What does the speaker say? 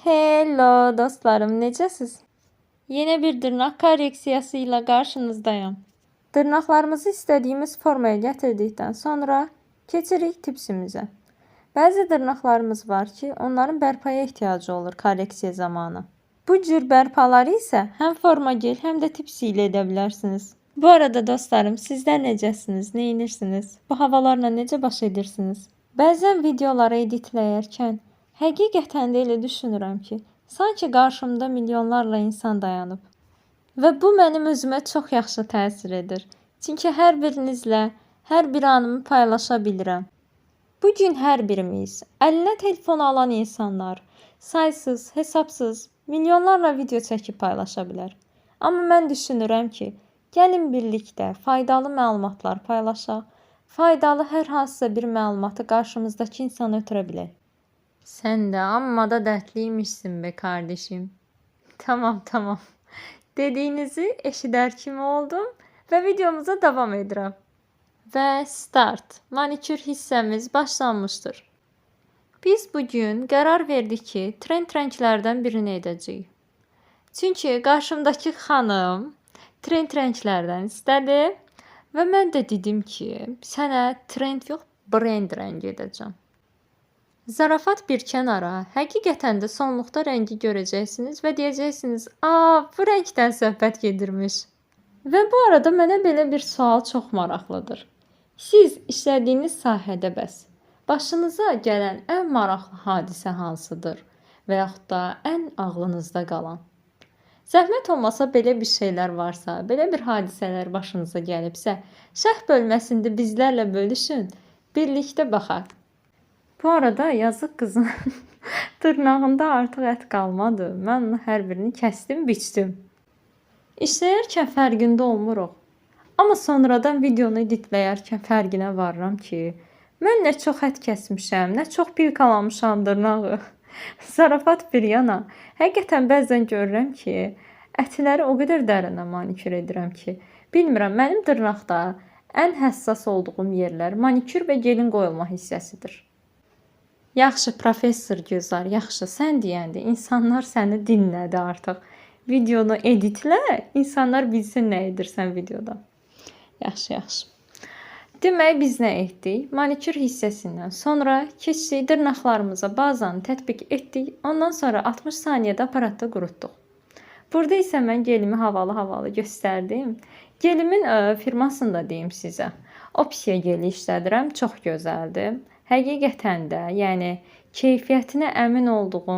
Hello dostlarım, necəsiz? Yeni bir dırnaq korreksiyası ilə qarşınızdayım. Dırnaqlarımızı istədiyimiz formaya gətirdikdən sonra keçirik tipsimizə. Bəzi dırnaqlarımız var ki, onların bərpaya ehtiyacı olur korreksiya zamanı. Bu cür bərpaları isə həm formagil, həm də tipsi ilə edə bilərsiniz. Bu arada dostlarım, sizlər necəsiniz, nə edirsiniz? Bu havalarla necə baş edirsiniz? Bəzən videoları editləyərkən həqiqətən də elə düşünürəm ki, sanki qarşımda milyonlarla insan dayanıb. Və bu mənim özümə çox yaxşı təsir edir. Çünki hər birinizlə hər bir anımı paylaşa bilirəm. Bu gün hər birimiz əlinə telefon alan insanlar saysız, hesabsız, milyonlarla video çəkib paylaşa bilər. Amma mən düşünürəm ki, gəlin birlikdə faydalı məlumatlar paylaşaq, faydalı hər hansısa bir məlumatı qarşımızdakı insana ötürə bilək. Sən də amma da dərtliymişsin be kardeşim. Tamam. Dediyinizi eşidər kimi oldum və videomuza davam edirəm. Və start. Manikür hissəmiz başlanmışdır. Biz bugün qərar verdik ki, trend rənglərdən birini edəcəyik. Çünki qarşımdakı xanım trend rənglərdən istədi və mən də dedim ki, sənə trend yox, brend rəngi edəcəm. Zarafat bir kənara, həqiqətən də sonluqda rəngi görəcəksiniz və deyəcəksiniz, bu rəngdən söhbət gedirmiş. Və bu arada mənə belə bir sual çox maraqlıdır. Siz işlədiyiniz sahədə bəs başınıza gələn ən maraqlı hadisə hansıdır və yaxud da ən ağlınızda qalan? Zəhmət olmasa belə bir şeylər varsa, belə bir hadisələr başınıza gəlibsə, şərh bölməsində bizlərlə bölüşün, birlikdə baxaq. Bu arada yazıq qızın dırnağında artıq ət qalmadı. Mən onu hər birini kəsdim, biçdim. İşləyərkən fərqində olmuruq. Amma sonradan videonu editləyərkən fərqinə varıram ki, mən nə çox ət kəsmişəm, nə çox pilkalamışam dırnağı. Zarafat bir yana, həqiqətən bəzən görürəm ki, ətləri o qədər dərinə manikür edirəm ki, bilmirəm, mənim dırnaqda ən həssas olduğum yerlər manikür və gelin qoyulma hissəsidir. Yaxşı, professor Gözar, yaxşı, sən deyəndə insanlar səni dinlədi artıq. Videonu editlə, insanlar bilsin nə edirsən videoda. Yaxşı. Demək, biz nə etdik? Manikür hissəsindən sonra keçdik dırnaqlarımıza bazanı tətbiq etdik. Ondan sonra 60 saniyədə aparatda qurutduq. Burada isə mən gelimi havalı göstərdim. Gelimin firmasını da deyim sizə. Opsiya geli işlədirəm, çox gözəldir. Həqiqətən də, yəni keyfiyyətinə əmin olduğum